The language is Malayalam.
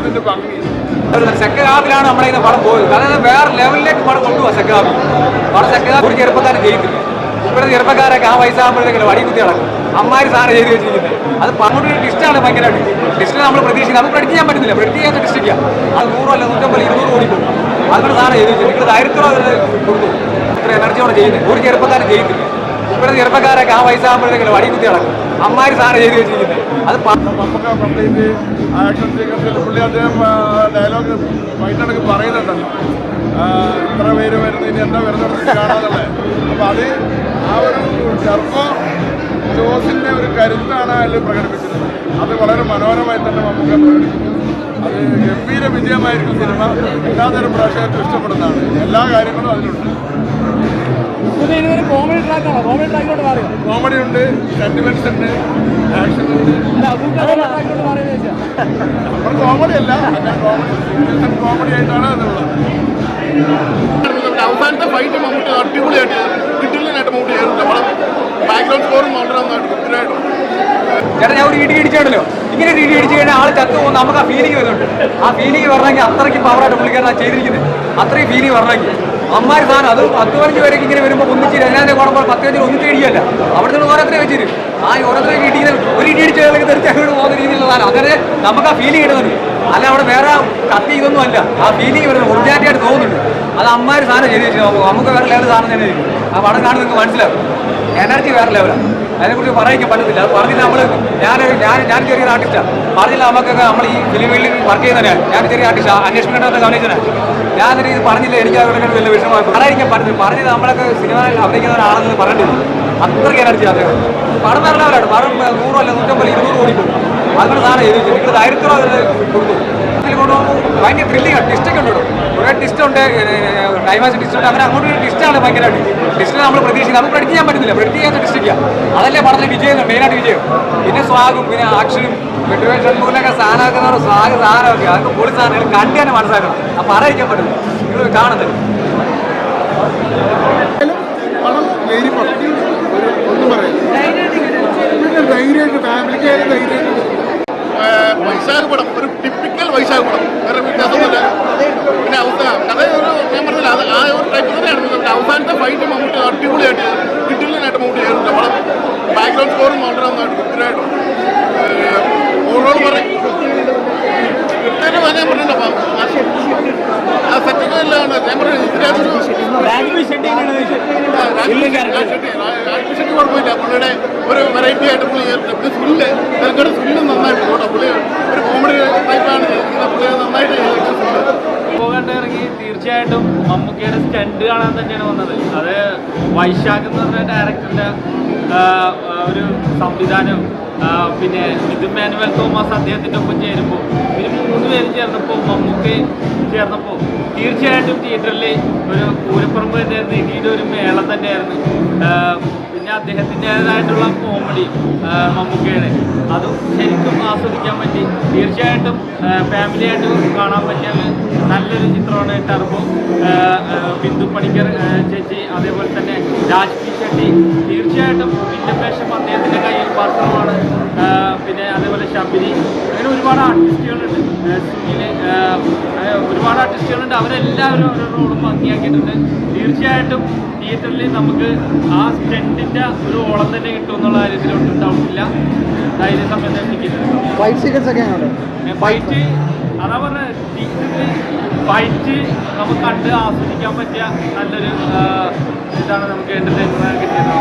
അതിന്റെ ഭംഗി. സെക്കൻഡ് ഹാഫിലാണ് നമ്മുടെ ഇന്ന് പടം പോയത്. അതായത് വേറെ ലെവലിലേക്ക് പടം കൊണ്ടുപോകാം. സെക്കൻഡ് ഹാഫിൽ പടം സെക്കൻഡ് ഹാഫ് ഒരു ചെറുപ്പക്കാരൻ ജയിക്കില്ല. ഇപ്പോഴത്തെ ചെറുപ്പക്കാരൊക്കെ ആ വയസ്സാകുമ്പോഴത്തേക്കും വടി കുത്തി നടക്കും. അമ്മാര് സാറ് ചെയ്ത് വെച്ചിരിക്കുന്നത് അത് അങ്ങോട്ട് ഡിസ്റ്റാണ് ഭയങ്കരമായിട്ട്. ഡിസ്റ്റിനെ നമ്മൾ പ്രതീക്ഷിക്കുന്നത് നമുക്ക് പ്രെഡിക്റ്റ് ചെയ്യാൻ പറ്റുന്നില്ല. പ്രെഡിക്റ്റ് ചെയ്യാത്ത ഡിസ്റ്റിക്കാ അത് 100 അല്ല 150 200 ഓടി പോകും. അതുകൊണ്ട് സാറ് ചെയ്ത് വെച്ചിട്ട് നിങ്ങൾ ധൈര്യത്തോടെ കൊടുത്തു. ഇത്ര എനർജിയോടെ ചെയ്യുന്നത് ഒരു ചെറുപ്പക്കാരൻ ജയിക്കില്ല. ഇപ്പോഴത്തെ ചെറുപ്പക്കാരൊക്കെ ആ വയസ്സാകുമ്പോഴത്തേക്കും വടി കുത്തി നടക്കും. അമ്മാര് സാറ് ചെയ്ത് വെച്ചിരിക്കുന്നത് അത് കംപ്ലീറ്റ് ആക്ഷൻ സീക്വൻസിൽ പുള്ളി അദ്ദേഹം ഡയലോഗ് ഫൈറ്റിടക്ക് പറയുന്നുണ്ടല്ലോ, ഇത്ര പേര് വരുന്നത് ഇനി എന്താ വരുന്നത് കാണാന്നുള്ളത്. അപ്പം അത് ആ ഒരു ചെറുപ്പം ജോസിൻ്റെ ഒരു കരുത്താണ് അതിൽ പ്രകടിപ്പിച്ചിരുന്നത്. അത് വളരെ മനോഹരമായി തന്നെ നമുക്ക് പ്രകടിപ്പിച്ചു. അത് ഗംഭീര വിജയമായിരിക്കും സിനിമ. എല്ലാതരം പ്രേക്ഷകർക്കും ഇഷ്ടപ്പെടുന്നതാണ്. എല്ലാ കാര്യങ്ങളും അതിലുണ്ട്. കോമഡി ഉണ്ട്, സെന്റിമെന്റ്സ് ഉണ്ട്, ആക്ഷൻ ഉണ്ട്. നമ്മൾ കോമഡി അല്ല, കോമഡി ആയിട്ടാണ് അതുള്ളത്. അവസാനത്തെ ഫൈറ്റ് മമ്മൂട്ടി അടിപൊളിയായിട്ട് കിട്ടില്ലായിട്ട് മമ്മൂട്ടി കയറും. നമ്മളെ ബാക്ക്ഗ്രൗണ്ട് സ്കോറും വളരെ നന്നായിട്ട് കൃത്യമായിട്ടും. ചേട്ടാ ഞാൻ ഒരു ഇടി ഇടിച്ചാണല്ലോ, ഇങ്ങനെ ഒരു ഇടി ഇടിച്ചു കഴിഞ്ഞാൽ ആൾ ചത്തു പോകുന്ന നമുക്ക് ആ ഫീലിംഗ് വരുന്നുണ്ട്. ആ ഫീലിംഗ് വരണമെങ്കിൽ അത്രയ്ക്ക് പവറായിട്ട് പുള്ളിക്കാരൻ ചെയ്തിരിക്കുന്നത്. അത്രയും ഫീലിംഗ് വരണമെങ്കിൽ അമ്മാര് സാധനം അത് 10-15 പേരൊക്കെ ഇങ്ങനെ വരുമ്പോൾ ഒന്നിച്ച് അതിനകത്ത് കുഴപ്പം 10-15 ഒന്നിച്ച് ഇടിയല്ല. അവിടെ നിന്ന് ഓരോരുത്തരെ വെച്ചിട്ട് ആ ഓരോരുത്തരൊക്കെ ഇടിക്കുന്നത് ഒരു ഇടി ഇടിച്ച് തീർച്ചയായിട്ടും പോകുന്ന രീതിയിലുള്ള സാധനം അങ്ങനെ നമുക്ക് ആ ഫീലിംഗ് കിട്ടുന്നുണ്ട്. അല്ല അവിടെ വേറെ കത്തി ഇതൊന്നും അല്ല, ആ ഫീലിംഗ് വരുന്നത് ഒറിജിനാലിറ്റിയായിട്ട് തോന്നുന്നുണ്ട്. അത് അമ്മാര് സാധനം ചെയ്ത് വെച്ചു നമുക്ക് വേറെ ലെവൽ സാധനം തന്നെ ആയിരിക്കും. ആ പടം കാണുന്നത് നിങ്ങൾക്ക് മനസ്സിലാവും. എനർജി വേറെ ലെവലാണ്. അതിനെക്കുറിച്ച് പറയാൻ പറ്റത്തില്ല. അത് പറഞ്ഞിട്ട് നമ്മൾ ഞാൻ ചെറിയൊരു ആർട്ടിസ്റ്റാണ്. പറഞ്ഞില്ല നമുക്കൊക്കെ നമ്മൾ ഈ ഫിലിം ഫീൽഡിൽ വർക്ക് ചെയ്യുന്നതിനാണ്. ഞാൻ ചെറിയ ആർട്ടിസ്റ്റ് അന്വേഷണം ഗവനിച്ചതിനാണ്. ഞാനൊരു ഇത് പറഞ്ഞില്ല, എനിക്ക് അവരുടെ വലിയ വിഷമമായി പറയാതിരിക്കാൻ പറ്റുന്നത്. പറഞ്ഞത് നമ്മളൊക്കെ സിനിമയിൽ അഭിനയിക്കുന്നവരാണെന്ന് പറഞ്ഞിട്ടില്ല. അത്രയ്ക്ക് എനർജി അദ്ദേഹം പടം വേറെ ലെവലാണ്. പടം 100 അല്ല 150 200 ഓടി പോകും. അതുകൊണ്ട് സാധനം ചെയ്ത് വെച്ചു നിങ്ങൾ ധൈര്യത്തോടെ കൊടുത്തു. അതിൽ കൊണ്ടുപോകുമ്പോൾ ഭയങ്കര ത്രില്ലിംഗ് ടിസ്റ്റൊക്കെ ഉണ്ട്. കുറേ ടിസ്റ്റ് ഉണ്ട്, ഡൈമാസ് ടിസ്റ്റ് ഉണ്ട്. അങ്ങനെ അങ്ങോട്ട് ടിസ്റ്റാണ് ഭയങ്കരമായിട്ട്. ടിസ്റ്റിനെ നമ്മൾ പ്രതീക്ഷിക്കുന്നത് നമുക്ക് പ്രെഡിക്റ്റ് ചെയ്യാൻ പറ്റുന്നില്ല. പ്രെഡിക്റ്റ് ചെയ്യാത്ത ടിസ്റ്റിക്കാ അതല്ലേ പടത്തിലെ വിജയം, മെയിനായിട്ട് വിജയം. പിന്നെ സ്വാഗും പിന്നെ ആക്ഷനും ഷൺമുഖിലൊക്കെ സാധനമാക്കുന്നവർ സാധനമൊക്കെ അതൊക്കെ പൊളി സാധനങ്ങൾ കണ്ടു തന്നെ മനസ്സിലാക്കണം. ആ പറയാതിരിക്കാൻ പറ്റില്ല. നിങ്ങൾ കാണുന്നത് ഒന്നും പറയാം ധൈര്യമായിട്ട് ഫാമിലിക്കാരും ധൈര്യമായിട്ട് വൈശാഖ പടം ഒരു ടിപ്പിക്കൽ വൈശാഖ പടം. വേറെ വ്യത്യാസമൊന്നുമില്ല. പിന്നെ കഥ ഞാൻ പറഞ്ഞില്ല, അത് ആ ഒരു ടൈപ്പ് തന്നെയാണ്. അവസാനത്തെ ഫൈറ്റ് മമ്മൂട്ടി അടിപൊളിയായിട്ട് കിട്ടില്ലായിട്ട് മമ്മൂട്ടി കയറും. നമ്മളെ ബാക്ക്ഗ്രൗണ്ട് സ്കോറും വളരെ നന്നായിട്ട് കൃത്യമായിട്ടും ഓവറോൾ പറയും കൃത്യമായിട്ട് പറയാൻ പറഞ്ഞിട്ടുണ്ടോ ആ സെറ്റൊക്കെ എല്ലാം ഞാൻ പറഞ്ഞു. കുഴപ്പമില്ല. പുള്ളിയുടെ ഒരു വെറൈറ്റി ആയിട്ട് പുള്ളി പിന്നെ സുല്ല് ഇതിൽക്കൂടെ സുല്ല് നന്നായിട്ട് കേട്ടോ. പുള്ളി ഒരു കോമഡി ടൈപ്പാണ് പുള്ളി നന്നായിട്ട് പോകണ്ടിറങ്ങി. തീർച്ചയായിട്ടും മമ്മൂക്കയുടെ സ്റ്റണ്ട് കാണാൻ തന്നെയാണ് വന്നത്. അത് വൈശാഖ് എന്ന് പറഞ്ഞ ഡയറക്ടറിൻ്റെ ഒരു സംവിധാനവും പിന്നെ മിഥുൻ മാനുവൽ തോമസ് അദ്ദേഹത്തിൻ്റെ ഒപ്പം ചേരുമ്പോൾ പിന്നെ 3 പേര് ചേർന്നപ്പോൾ മമ്മൂക്ക ചേർന്നപ്പോൾ തീർച്ചയായിട്ടും തിയേറ്ററിൽ ഒരു പൂരപ്പറമ്പ് തന്നെയായിരുന്നു. ഇനിയുടെ ഒരു മേളം തന്നെയായിരുന്നു. പിന്നെ അദ്ദേഹത്തിൻ്റേതായിട്ടുള്ള കോമഡി മമ്മൂക്കയുടെ അതും ശരിക്കും ആസ്വദിക്കാൻ പറ്റി. തീർച്ചയായിട്ടും ഫാമിലിയായിട്ട് കാണാൻ പറ്റിയ നല്ലൊരു ചിത്രമാണ് ടർബോ. ബിന്ദു പണിക്കർ ചേച്ചി, അതേപോലെ തന്നെ രാജ് പി ഷെട്ടി. തീർച്ചയായിട്ടും ഇന്നവേഷം അദ്ദേഹത്തിൻ്റെ കയ്യിൽ പാത്രമാണ്. പിന്നെ അതേപോലെ ശബരി, അങ്ങനെ ഒരുപാട് ആർട്ടിസ്റ്റുകളുണ്ട്. സുനിൽ, ഒരുപാട് ആർട്ടിസ്റ്റുകളുണ്ട്. അവരെല്ലാവരും ഓരോ റോളും ഭംഗിയാക്കിയിട്ടുണ്ട്. തീർച്ചയായിട്ടും തിയേറ്ററിൽ നമുക്ക് ആ സ്റ്റണ്ടിൻ്റെ ഒരു ഓളം തന്നെ കിട്ടും എന്നുള്ള കാര്യത്തിലൊട്ടും ഡൗട്ടില്ല. ധൈര്യ സമയത്ത് ഫൈറ്റ് അതാ പറഞ്ഞത്. ഫൈറ്റ് നമുക്ക് കണ്ട് ആസ്വദിക്കാൻ പറ്റിയ നല്ലൊരു ഇതാണ് നമുക്ക് എൻ്റർടൈൻമെൻറ്റ് കിട്ടിയത്.